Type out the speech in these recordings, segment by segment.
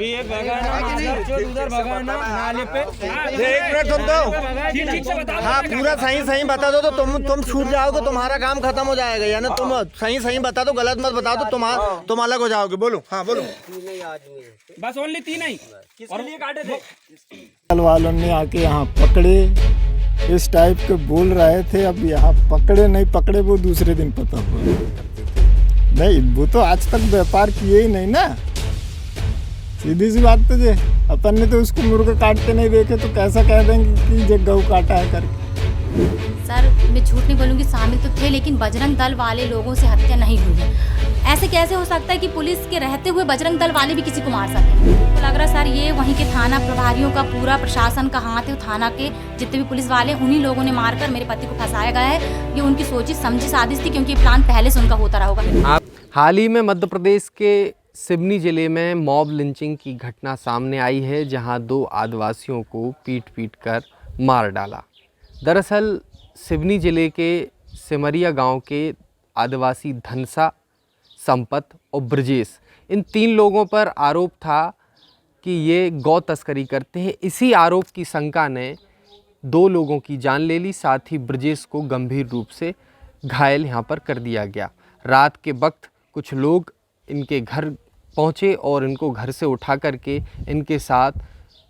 अभी एक उधर भगाना नाले पे। एक मिनट सुन दो। हाँ पूरा सही बता दो तो तुम छूट जाओगे, तुम्हारा काम खत्म हो जाएगा। या ना तुम सही बता दो, गलत मत बता दो, तुम अलग हो जाओगे। बोलो। हाँ बोलो। बस ओनली 3 ही और लिए काटे थे वालों ने आके यहाँ पकड़े, इस टाइप के बोल रहे थे। अब यहाँ पकड़े नहीं पकड़े वो दूसरे दिन पता हुआ। नहीं वो तो आज तक व्यापार किए ही नहीं ना, सीधी सी बात। तो जे अपन ने तो उसको मुर्गा काटते नहीं देखे तो कैसा कह देंगे कि जे गऊ काटा है करके। सर मैं झूठ नहीं बोलूँगी, शामिल तो थे, लेकिन बजरंग दल वाले लोगों से हत्या नहीं हुई है। ऐसे कैसे हो सकता है कि पुलिस के रहते हुए बजरंग दल वाले भी किसी को मार सकते? तो लग रहा है सर ये वहीं के थाना प्रभारियों का, पूरा प्रशासन का हाथ है। थाना के जितने भी पुलिस वाले उन्हीं लोगों ने मारकर मेरे पति को फंसाया गया है। ये उनकी सोची समझी साजिश थी, क्योंकि प्लान पहले से उनका होता रहा होगा। हाल ही में मध्य प्रदेश के सिवनी जिले में मॉब लिंचिंग की घटना सामने आई है, जहां 2 आदिवासियों को पीट कर मार डाला। दरअसल सिवनी जिले के सिमरिया गांव के आदिवासी धनसा, संपत और ब्रजेश, इन 3 लोगों पर आरोप था कि ये गौ तस्करी करते हैं। इसी आरोप की शंका ने 2 लोगों की जान ले ली, साथ ही ब्रजेश को गंभीर रूप से घायल यहाँ पर कर दिया गया। रात के वक्त कुछ लोग इनके घर पहुँचे और इनको घर से उठा करके इनके साथ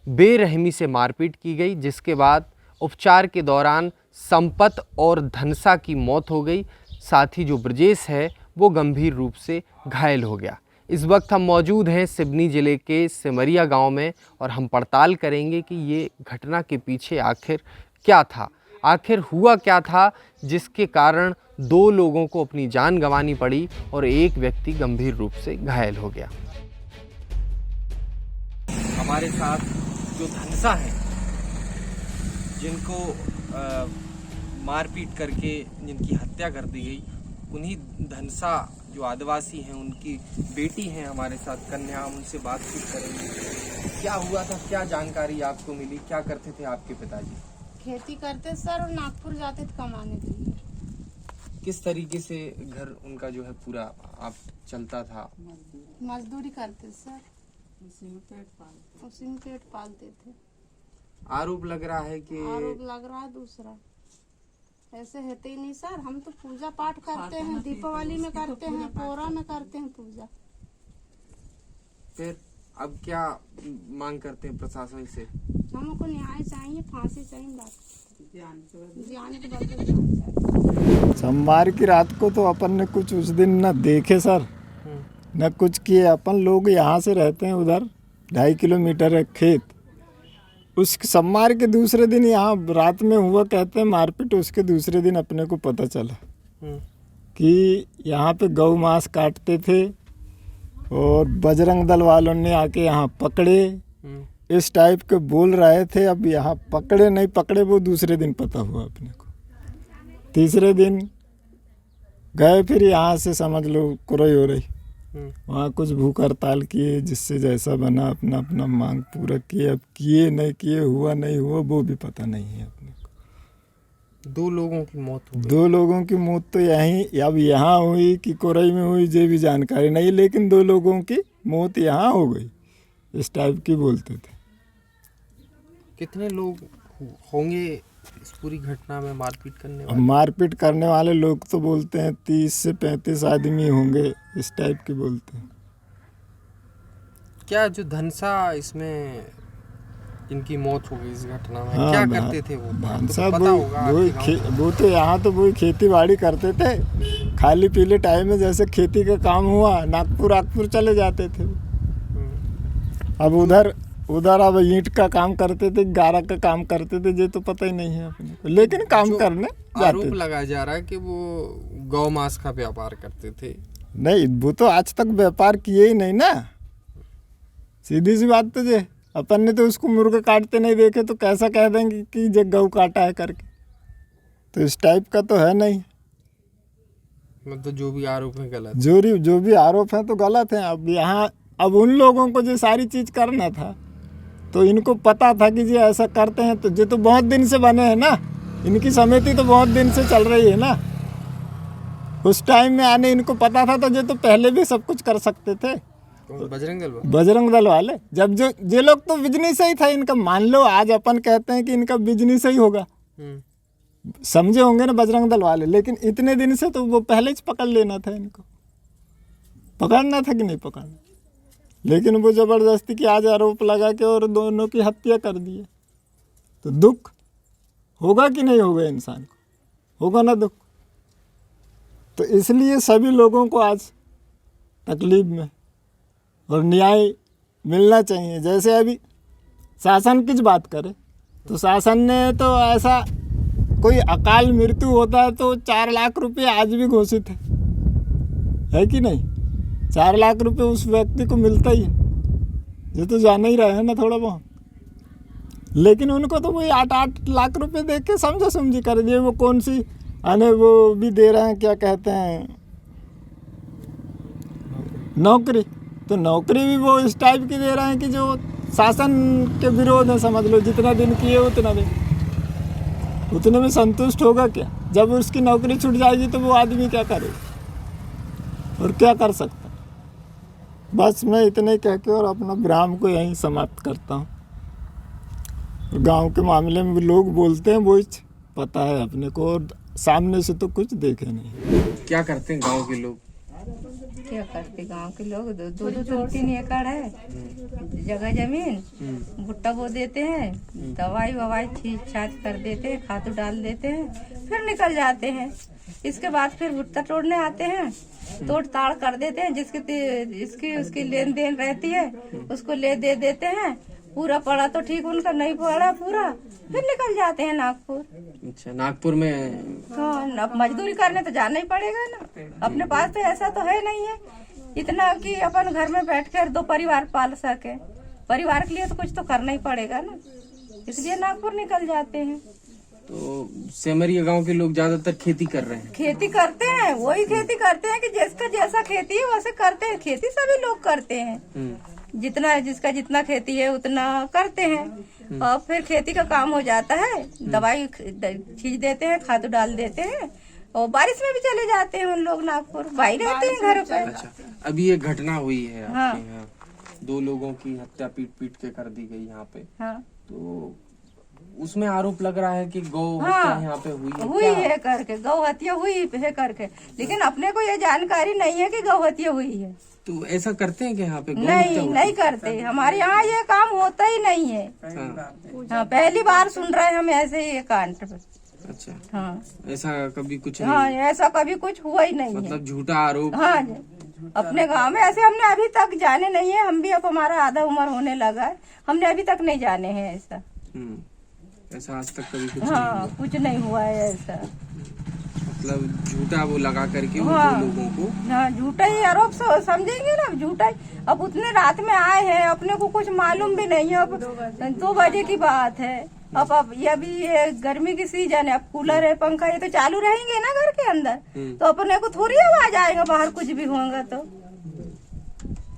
बेरहमी से मारपीट की गई, जिसके बाद उपचार के दौरान संपत और धनसा की मौत हो गई। साथ ही जो ब्रजेश है वो गंभीर रूप से घायल हो गया। इस वक्त हम मौजूद हैं सिवनी जिले के सिमरिया गांव में और हम पड़ताल करेंगे कि ये घटना के पीछे आखिर क्या था, आखिर हुआ क्या था जिसके कारण 2 लोगों को अपनी जान गंवानी पड़ी और एक व्यक्ति गंभीर रूप से घायल हो गया। हमारे साथ जो धनसा हैं, जिनको मारपीट करके जिनकी हत्या कर दी गई, उन्हीं धनसा जो आदिवासी हैं उनकी बेटी हैं हमारे साथ कन्या, हम उनसे बातचीत करेंगे। क्या हुआ था, क्या जानकारी आपको मिली, क्या करते थे आपके पिताजी? खेती करते सर और नागपुर जाते थे कमाने के लिए। किस तरीके से घर उनका जो है पूरा आप चलता था? मजदूरी करते सर, उसी में पेट पालते थे। आरोप लग रहा है कि दूसरा ऐसे होते ही नहीं सर। हम तो पूजा पाठ करते हैं, दीपावली में करते हैं, पोरा में करते हैं पूजा। फिर अब क्या मांग करते हैं प्रशासन से? हमको न्याय चाहिए, फांसी चाहिए, जान के बदले। सोमवार की रात को तो अपन ने कुछ उस दिन न देखे सर, न कुछ किए। अपन लोग यहाँ से रहते हैं, उधर 2.5 किलोमीटर है खेत। उस सोमवार के दूसरे दिन यहाँ रात में हुआ कहते हैं मारपीट। उसके दूसरे दिन अपने को पता चला कि यहाँ पे गौ मांस काटते थे और बजरंग दल वालों ने आके यहाँ पकड़े, इस टाइप के बोल रहे थे। अब यहाँ पकड़े नहीं पकड़े वो दूसरे दिन पता हुआ अपने को। तीसरे दिन गए, फिर यहाँ से समझ लो कुरई हो रही। वहाँ कुछ भूख हड़ताल किए, जिससे जैसा बना अपना अपना मांग पूरा किए। अब किए नहीं किए, हुआ नहीं हुआ वो भी पता नहीं है अपने को। 2 लोगों की मौत हुई। 2 लोगों की मौत तो यहीं अब यहाँ हुई कि कोरई में हुई ये भी जानकारी नहीं, लेकिन 2 लोगों की मौत यहाँ हो गई, इस टाइप की बोलते थे। कितने लोग होंगे इस पूरी घटना में मारपीट करने वाले? मारपीट करने वाले लोग तो बोलते हैं 30 से 35 आदमी होंगे, इस टाइप की बोलते हैं। क्या जो धनसा इसमें इनकी मौत हो गई इस घटना में, हाँ, क्या करते थे वो? धनसा तो पता होगा वो तो यहाँ तो वही खेती बाड़ी करते थे। खाली पीले टाइम में जैसे खेती का काम हुआ नागपुर चले जाते थे। अब उधर अब ईंट का काम करते थे, गारा का काम करते थे, ये तो पता ही नहीं है अपने को, लेकिन काम करने जाते। आरोप लगाया जा रहा है कि वो गौ मांस का व्यापार करते थे। नहीं वो तो आज तक व्यापार किए ही नहीं ना, सीधी सी बात। तो जे अपन ने तो उसको मुर्गा काटते नहीं देखे तो कैसा कह देंगे कि जे गऊ काटा है करके? तो इस टाइप का तो है नहीं। मतलब जो भी आरोप है गलत, जो भी आरोप है तो गलत है। अब यहाँ अब उन लोगों को जो सारी चीज़ करना था तो इनको पता था कि जी ऐसा करते हैं, तो ये तो बहुत दिन से बने हैं ना, इनकी समिति तो बहुत दिन से चल रही है ना। उस टाइम में आने इनको पता था तो ये तो पहले भी सब कुछ कर सकते थे। बजरंग दल वाले। जब जो ये लोग तो बिजनेस ही था इनका, मान लो आज अपन कहते हैं कि इनका बिजनेस ही होगा, समझे होंगे ना बजरंग दल वाले, लेकिन इतने दिन से तो वो पहले ही पकड़ लेना था, इनको पकड़ना था कि नहीं पकड़ना, लेकिन वो ज़बरदस्ती की आज आरोप लगा के और दोनों की हत्या कर दी है। तो दुख होगा कि नहीं होगा, इंसान को होगा ना दुख। तो इसलिए सभी लोगों को आज तकलीफ में और न्याय मिलना चाहिए। जैसे अभी शासन की बात करें तो शासन ने तो ऐसा कोई अकाल मृत्यु होता है तो 4 लाख रुपए आज भी घोषित है कि नहीं? 4 लाख रुपए उस व्यक्ति को मिलता ही है, ये तो जान ही रहे हैं ना थोड़ा बहुत, लेकिन उनको तो वही 8 लाख रुपए दे के समझा समझी कर दिए। वो कौन सी आने वो भी दे रहे हैं, क्या कहते हैं, नौकरी। तो नौकरी भी वो इस टाइप की दे रहे हैं कि जो शासन के विरोध है, समझ लो जितना दिन किए उतने में संतुष्ट होगा क्या? जब उसकी नौकरी छूट जाएगी तो वो आदमी क्या करेगा और क्या कर सकता है? बस मैं इतने कह के और अपना विराम को यहीं समाप्त करता हूँ। गांव के मामले में लोग बोलते हैं वो पता है अपने को, और सामने से तो कुछ देखे नहीं। क्या करते हैं गांव के लोग? क्या करते गांव के लोग, 2-3 एकड़ है जगह जमीन, भुट्टा बो देते हैं, दवाई ववाई छींच छाछ कर देते हैं, खाद डाल देते हैं, फिर निकल जाते हैं। इसके बाद फिर भुट्टा तोड़ने आते हैं, तोड़ ताड़ कर देते हैं, जिसकी उसकी लेन देन रहती है उसको ले दे देते हैं। पूरा पड़ा तो ठीक, उनका नहीं पड़ा पूरा, फिर निकल जाते हैं नागपुर। अच्छा, नागपुर में? हाँ, अब मजदूरी करने तो जाना ही पड़ेगा ना, अपने पास तो ऐसा तो है नहीं है इतना कि अपन घर में बैठकर 2 परिवार पाल सके। परिवार के लिए तो कुछ तो करना ही पड़ेगा ना, इसलिए नागपुर निकल जाते हैं। तो सेमरिया गांव के लोग ज्यादातर खेती कर रहे हैं? खेती करते हैं, वही खेती करते हैं कि जिसका जैसा खेती है वैसे करते हैं। खेती सभी लोग करते हैं, जिसका जितना खेती है उतना करते हैं, और फिर खेती का काम हो जाता है, दवाई छींच देते हैं, खाद डाल देते हैं, और बारिश में भी चले जाते हैं उन लोग नागपुर, भाई रहते हैं घर पे। अच्छा, अभी ये घटना हुई है हाँ। आपके यहाँ, 2 लोगों की हत्या पीट के कर दी गई यहाँ पे। हाँ। तो उसमें आरोप लग रहा है कि गौ हाँ, हत्या यहाँ पे हुई है करके, गौ हत्या हुई है करके, लेकिन अपने को ये जानकारी नहीं है कि गौ हत्या हुई है। तो ऐसा करते हैं कि यहाँ पे? नहीं करते, हमारे यहाँ ये काम होता ही नहीं है। हाँ, पहली बार सुन रहे हैं हम ऐसे ये कांड। अच्छा, हाँ, ऐसा कभी कुछ हाँ, नहीं? ऐसा कभी कुछ हुआ ही नहीं है, मतलब झूठा आरोप? हाँ, अपने गांव में ऐसे हमने अभी तक जाने नहीं है। हम भी अब हमारा आधा उम्र होने लगा है, हमने अभी तक नहीं जाने हैं ऐसा। ऐसा आज तक कभी कुछ हाँ, नहीं हुआ? कुछ नहीं हुआ है ऐसा। मतलब झूठा वो लगा करके हाँ, उन 2 लोगों को? हाँ, झूठा ही आरोप समझेंगे ना, झूठा ही। अब उतने रात में आए हैं, अपने को कुछ मालूम भी नहीं है। अब 2 बजे की बात है, अब ये गर्मी की सीजन है, अब कूलर है, पंखा ये तो चालू रहेंगे ना घर के अंदर, तो अपने को थोड़ी आवाज आएगा बाहर कुछ भी होगा तो।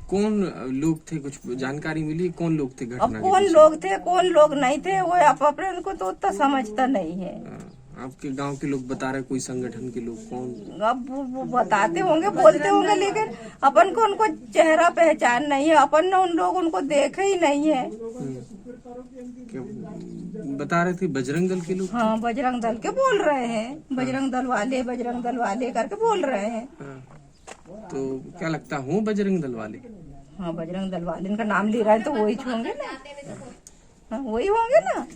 कौन लोग थे, कुछ जानकारी मिली? कौन लोग थे घटना? अब कौन लोग थे कौन लोग नहीं थे वो अपने उनको तो उतना समझता नहीं है। आपके गांव के लोग बता रहे कोई संगठन के लोग? कौन? अब वो बताते होंगे, बोलते होंगे, लेकिन अपन को उनको चेहरा पहचान नहीं है, अपन ने उन लोग उनको देखे ही नहीं है। बता रहे थे बजरंग दल के लोग? हाँ, बजरंग दल के बोल रहे हैं, बजरंग दल वाले करके बोल रहे हैं। तो क्या लगता हूँ बजरंग दल वाले? हाँ, बजरंग दल वाले, इनका नाम ले रहे हैं तो वही होंगे ना। हाँ, वही होंगे ना।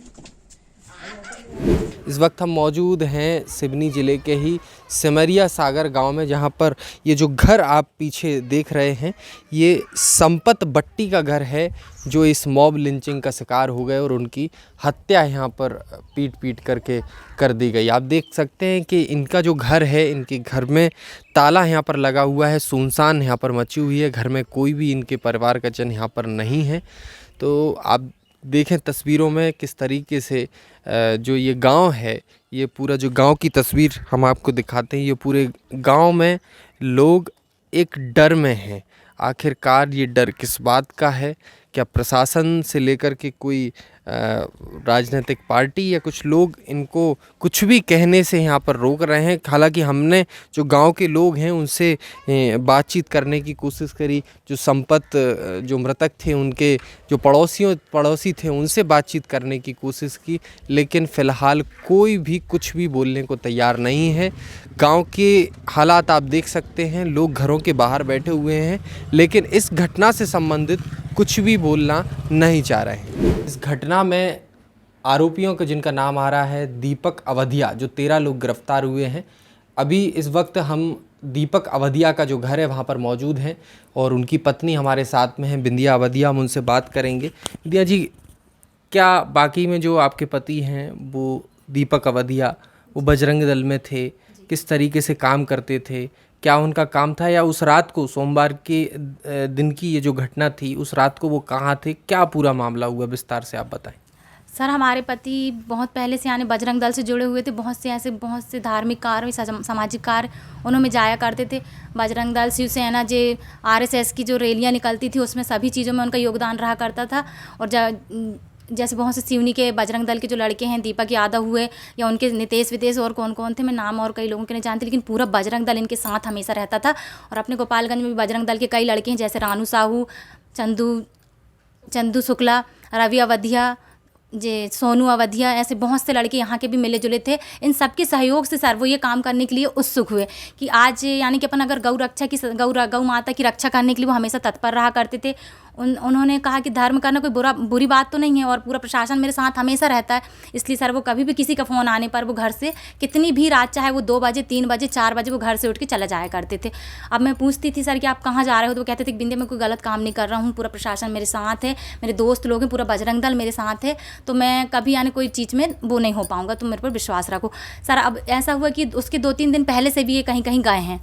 इस वक्त हम मौजूद हैं सिवनी ज़िले के ही सेमरिया सागर गांव में, जहां पर ये जो घर आप पीछे देख रहे हैं ये संपत बट्टी का घर है, जो इस मॉब लिंचिंग का शिकार हो गए और उनकी हत्या यहां पर पीट करके कर दी गई। आप देख सकते हैं कि इनका जो घर है, इनके घर में ताला यहाँ पर लगा हुआ है, सुनसान यहाँ पर मची हुई है, घर में कोई भी इनके परिवार का जन यहाँ पर नहीं है। तो आप देखें तस्वीरों में किस तरीके से जो ये गांव है, ये पूरा जो गांव की तस्वीर हम आपको दिखाते हैं, ये पूरे गांव में लोग एक डर में हैं। आखिरकार ये डर किस बात का है? क्या प्रशासन से लेकर के कोई राजनीतिक पार्टी या कुछ लोग इनको कुछ भी कहने से यहाँ पर रोक रहे हैं। हालांकि हमने जो गांव के लोग हैं उनसे बातचीत करने की कोशिश करी, जो जो मृतक थे उनके जो पड़ोसी थे उनसे बातचीत करने की कोशिश की, लेकिन फ़िलहाल कोई भी कुछ भी बोलने को तैयार नहीं है। गांव के हालात आप देख सकते हैं, लोग घरों के बाहर बैठे हुए हैं, लेकिन इस घटना से संबंधित कुछ भी बोलना नहीं चाह रहे हैं। इस घटना में आरोपियों का जिनका नाम आ रहा है दीपक अवधिया, जो 13 लोग गिरफ्तार हुए हैं। अभी इस वक्त हम दीपक अवधिया का जो घर है वहाँ पर मौजूद हैं और उनकी पत्नी हमारे साथ में है बिंदिया अवधिया। हम उनसे बात करेंगे। बिंदिया जी, क्या बाकी में जो आपके पति हैं वो दीपक अवधिया, वो बजरंग दल में थे, किस तरीके से काम करते थे, क्या उनका काम था, या उस रात को सोमवार के दिन की ये जो घटना थी उस रात को वो कहाँ थे, क्या पूरा मामला हुआ, विस्तार से आप बताएं। सर, हमारे पति बहुत पहले से यानी बजरंग दल से जुड़े हुए थे। बहुत से धार्मिक कार्य, सामाजिक कार्य उन्होंने जाया करते थे। बजरंग दल, शिवसेना, RSS की जो रैलियाँ निकलती थी उसमें सभी चीज़ों में उनका योगदान रहा करता था। और जैसे बहुत से सिवनी के बजरंग दल के जो लड़के हैं, दीपक यादव हुए या उनके नितेश वितेश और कौन कौन थे, मैं नाम और कई लोगों के नहीं जानती, लेकिन पूरा बजरंग दल इनके साथ हमेशा रहता था। और अपने गोपालगंज में भी बजरंग दल के कई लड़के हैं, जैसे रानू साहू, चंदू शुक्ला, रवि अवधिया, सोनू अवधिया, ऐसे बहुत से लड़के यहाँ के भी मिले जुले थे। इन सबके सहयोग से सर वो ये काम करने के लिए उत्सुक हुए कि आज यानी कि अपन अगर गौ माता की रक्षा करने के लिए वो हमेशा तत्पर रहा करते थे। उन्होंने कहा कि धर्म करना कोई बुरी बात तो नहीं है और पूरा प्रशासन मेरे साथ हमेशा रहता है, इसलिए सर वो कभी भी किसी का फ़ोन आने पर वो घर से कितनी भी रात, चाहे वो 2 बजे, 3 बजे, 4 बजे, वो घर से उठ के चला जाया करते थे। अब मैं पूछती थी सर कि आप कहाँ जा रहे हो, तो वो कहते थे कि बिंदे मैं कोई गलत काम नहीं कर रहा हूँ, पूरा प्रशासन मेरे साथ है, मेरे दोस्त लोग हैं, पूरा बजरंग दल मेरे साथ है, तो मैं कभी यानी कोई चीज़ में वो नहीं हो पाऊँगा, तुम मेरे पर विश्वास रखो। सर अब ऐसा हुआ कि उसके 2-3 दिन पहले से भी ये कहीं कहीं गए हैं।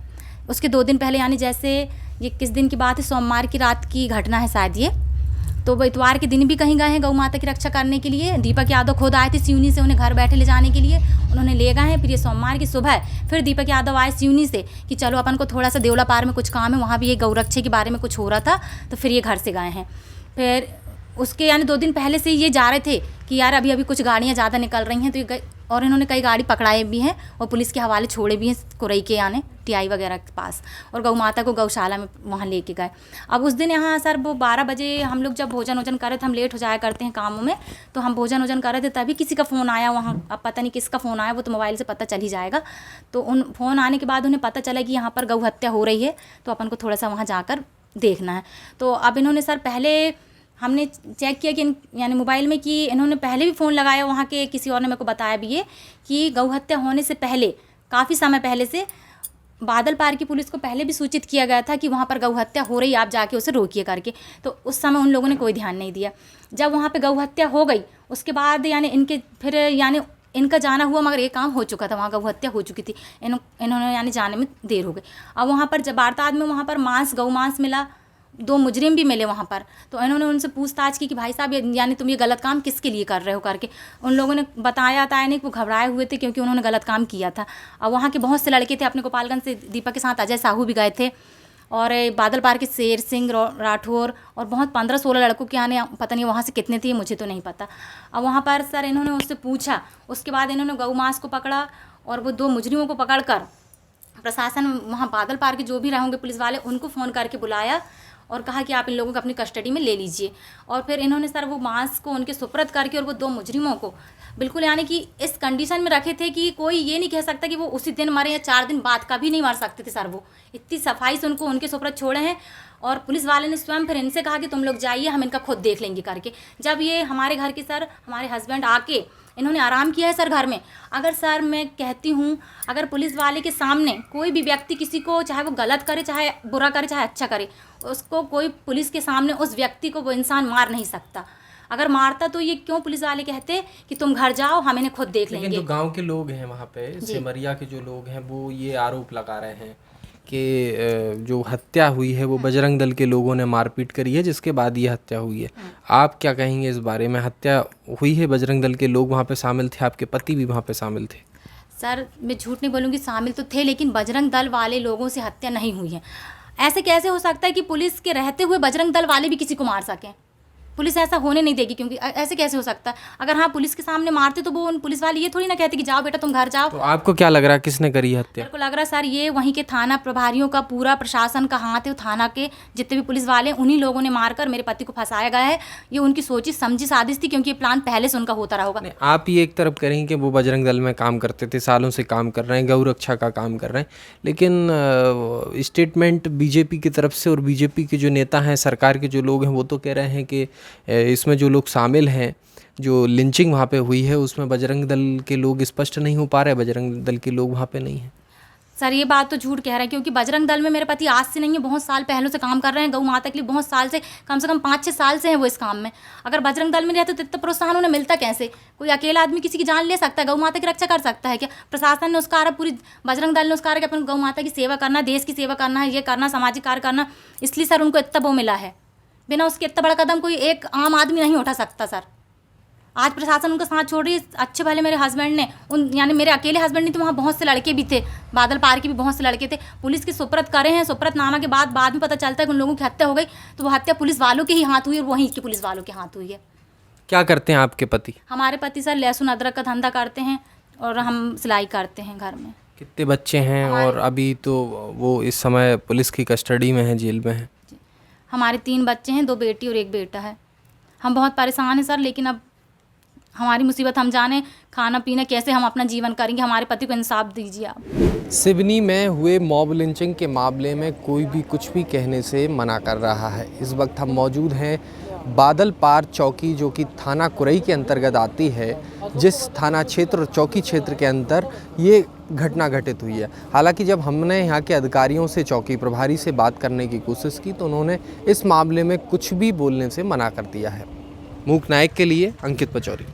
उसके 2 दिन पहले यानी जैसे ये किस दिन की बात है, सोमवार की रात की घटना है शायद ये, तो वो इतवार के दिन भी कहीं गए हैं गौ माता की रक्षा करने के लिए। दीपक यादव खुद आए थे सिवनी से उन्हें घर बैठे ले जाने के लिए, उन्होंने ले गए हैं। फिर ये सोमवार की सुबह फिर दीपक यादव आए सिवनी से कि चलो अपन को थोड़ा सा देवला पार में कुछ काम है, वहाँ भी ये गौरक्षा के बारे में कुछ हो रहा था, तो फिर ये घर से गए हैं। फिर उसके यानी 2 दिन पहले से ये जा रहे थे कि यार अभी कुछ गाड़ियाँ ज़्यादा निकल रही हैं, तो ये और इन्होंने कई गाड़ी पकड़ाए भी हैं और पुलिस के हवाले छोड़े भी हैं कुरई के यानी TI वगैरह के पास, और गौ माता को गौशाला में वहाँ लेके गए। अब उस दिन यहाँ सर वो 12 बजे हम लोग जब भोजन वोजन कर रहे थे, हम लेट हो जाया करते हैं कामों में, तो हम भोजन वोजन कर रहे थे, तभी किसी का फ़ोन आया वहाँ। अब पता नहीं किसका फ़ोन आया, वो तो मोबाइल से पता चल ही जाएगा। तो उन फ़ोन आने के बाद उन्हें पता चला कि यहाँ पर गौ हत्या हो रही है, तो अपन को थोड़ा सा वहाँ जाकर देखना है। तो अब इन्होंने सर पहले हमने चेक किया कि यानी मोबाइल में कि इन्होंने पहले भी फ़ोन लगाया, वहाँ के किसी और ने मेरे को बताया भी ये कि गौ हत्या होने से पहले, काफ़ी समय पहले से बादल पार की पुलिस को पहले भी सूचित किया गया था कि वहाँ पर गौ हत्या हो रही, आप जाके उसे रोकिए करके। तो उस समय उन लोगों ने कोई ध्यान नहीं दिया। जब वहाँ पे गौ हत्या हो गई उसके बाद यानी इनके फिर यानी इनका जाना हुआ, मगर ये काम हो चुका था, वहाँ गौ हत्या हो चुकी थी, इन्होंने यानी जाने में देर हो गई। अब वहाँ पर जब वारदात में वहाँ पर गौ मांस मिला, 2 मुजरिम भी मिले वहाँ पर, तो इन्होंने उनसे पूछताछ की कि भाई साहब यानी तुम ये गलत काम किसके लिए कर रहे हो करके। उन लोगों ने बताया नहीं कि वो घबराए हुए थे क्योंकि उन्होंने गलत काम किया था। और वहाँ के बहुत से लड़के थे, अपने गोपालगंज से दीपक के साथ अजय साहू भी गए थे, और बादल पार के शेर सिंह राठौर, और बहुत 15-16 लड़कों के आने, पता नहीं वहाँ से कितने थे मुझे तो नहीं पता। अब वहाँ पर सर इन्होंने उससे पूछा, उसके बाद इन्होंने गौ मांस को पकड़ा और वो 2 मुजरिमों को पकड़ कर प्रशासन वहाँ बादल पार के जो भी रहेंगे पुलिस वाले, उनको फ़ोन करके बुलाया और कहा कि आप इन लोगों को अपनी कस्टडी में ले लीजिए। और फिर इन्होंने सर वो मांस को उनके सुपुर्द करके और वो 2 मुजरिमों को बिल्कुल यानी कि इस कंडीशन में रखे थे कि कोई ये नहीं कह सकता कि वो उसी दिन मरे या 4 दिन बाद, कभी नहीं मर सकते थे सर। वो इतनी सफाई से उनको उनके सुपुर्द छोड़े हैं। और पुलिस वाले ने स्वयं फिर इनसे कहा कि तुम लोग जाइए, हम इनका खुद देख लेंगे करके। जब ये हमारे घर के सर, हमारे हस्बैंड आके इन्होंने आराम किया है सर घर में। अगर सर मैं कहती हूँ, अगर पुलिस वाले के सामने कोई भी व्यक्ति किसी को, चाहे वो गलत करे, चाहे बुरा करे, चाहे अच्छा करे, उसको कोई पुलिस के सामने उस व्यक्ति को वो इंसान मार नहीं सकता। अगर मारता तो ये क्यों पुलिस वाले कहते कि तुम घर जाओ, हम इन्हें खुद देख लेंगे। लेकिन जो गांव के लोग हैं वहाँ पे, सिमरिया के जो लोग हैं, वो ये आरोप लगा रहे हैं कि जो हत्या हुई है वो बजरंग दल के लोगों ने मारपीट करी है, जिसके बाद ये हत्या हुई है। आप क्या कहेंगे इस बारे में? हत्या हुई है, बजरंग दल के लोग वहाँ पे शामिल थे, आपके पति भी वहाँ पे शामिल थे। सर मैं झूठ नहीं बोलूँगी, शामिल तो थे, लेकिन बजरंग दल वाले लोगों से हत्या नहीं हुई है। ऐसे कैसे हो सकता है कि पुलिस के रहते हुए बजरंग दल वाले भी किसी को मार सकें? पुलिस ऐसा होने नहीं देगी, क्योंकि ऐसे कैसे हो सकता है? अगर हाँ पुलिस के सामने मारते तो वो पुलिस वाले ये थोड़ी ना कहते कि जाओ बेटा तुम घर जाओ। तो आपको क्या लग रहा है किसने करी हत्या? मेरे को लग रहा है सर ये वहीं के थाना प्रभारियों का, पूरा प्रशासन का हाथ है, थाना के जितने भी पुलिस वाले हैं उन्हीं लोगों ने मारकर मेरे पति को फंसाया गया है। ये उनकी सोची समझी साजिश थी, क्योंकि ये प्लान पहले से उनका होता रहा होगा। आप ये एक तरफ करें कि वो बजरंग दल में काम करते थे, सालों से काम कर रहे हैं, गौ रक्षा का काम कर रहे हैं, लेकिन स्टेटमेंट बीजेपी की तरफ से और बीजेपी के जो नेता हैं, सरकार के जो लोग हैं, वो तो कह रहे हैं कि इसमें जो लोग शामिल हैं, जो लिंचिंग वहाँ पे हुई है उसमें बजरंग दल के लोग स्पष्ट नहीं हो पा रहे, बजरंग दल के लोग वहाँ पे नहीं हैं। सर ये बात तो झूठ कह रहा है, क्योंकि बजरंग दल में मेरे पति आज से नहीं है, बहुत साल पहले से काम कर रहे हैं गौ माता के लिए, बहुत साल से कम 5-6 साल से हैं वो इस काम में। अगर बजरंग दल में रहते तो इतना प्रोत्साहन उन्हें मिलता कैसे? कोई अकेला आदमी किसी की जान ले सकता है, गौ माता की रक्षा कर सकता है क्या? प्रशासन ने उसका पूरी बजरंग दल ने उसका कि अपन गौ माता की सेवा करना, देश की सेवा करना है, ये करना, सामाजिक कार्य करना, इसलिए सर उनको इतना वो मिला है। बिना उसके इतना बड़ा कदम कोई एक आम आदमी नहीं उठा सकता सर। आज प्रशासन उनका साथ छोड़ रही है। अच्छे भले मेरे हस्बैंड ने यानी मेरे अकेले हस्बैंड नहीं थे, वहाँ बहुत से लड़के भी थे, बादल पार के भी बहुत से लड़के थे, पुलिस की सुपुर्द करे हैं। सुपुर्दनामा के बाद में पता चलता है कि उन लोगों की हत्या हो गई, तो वो हत्या पुलिस वालों के ही हाथ हुई और वहीं के पुलिस वालों के हाथ हुई है। क्या करते हैं आपके पति? हमारे पति सर लहसुन अदरक का धंधा करते हैं और हम सिलाई करते हैं घर में। कितने बच्चे हैं? और अभी तो वो इस समय पुलिस की कस्टडी में है, जेल में है। हमारे 3 बच्चे हैं, 2 बेटी और 1 बेटा है। हम बहुत परेशान हैं सर, लेकिन अब हमारी मुसीबत हम जाने, खाना पीना कैसे हम अपना जीवन करेंगे, हमारे पति को इंसाफ दीजिए आप। सिवनी में हुए मॉब लिंचिंग के मामले में कोई भी कुछ भी कहने से मना कर रहा है। इस वक्त हम मौजूद हैं बादल पार चौकी, जो कि थाना कुरई के अंतर्गत आती है, जिस थाना क्षेत्र और चौकी क्षेत्र के अंदर ये घटना घटित हुई है। हालांकि जब हमने यहाँ के अधिकारियों से, चौकी प्रभारी से बात करने की कोशिश की तो उन्होंने इस मामले में कुछ भी बोलने से मना कर दिया है। मूक नायक के लिए अंकित पचौरी।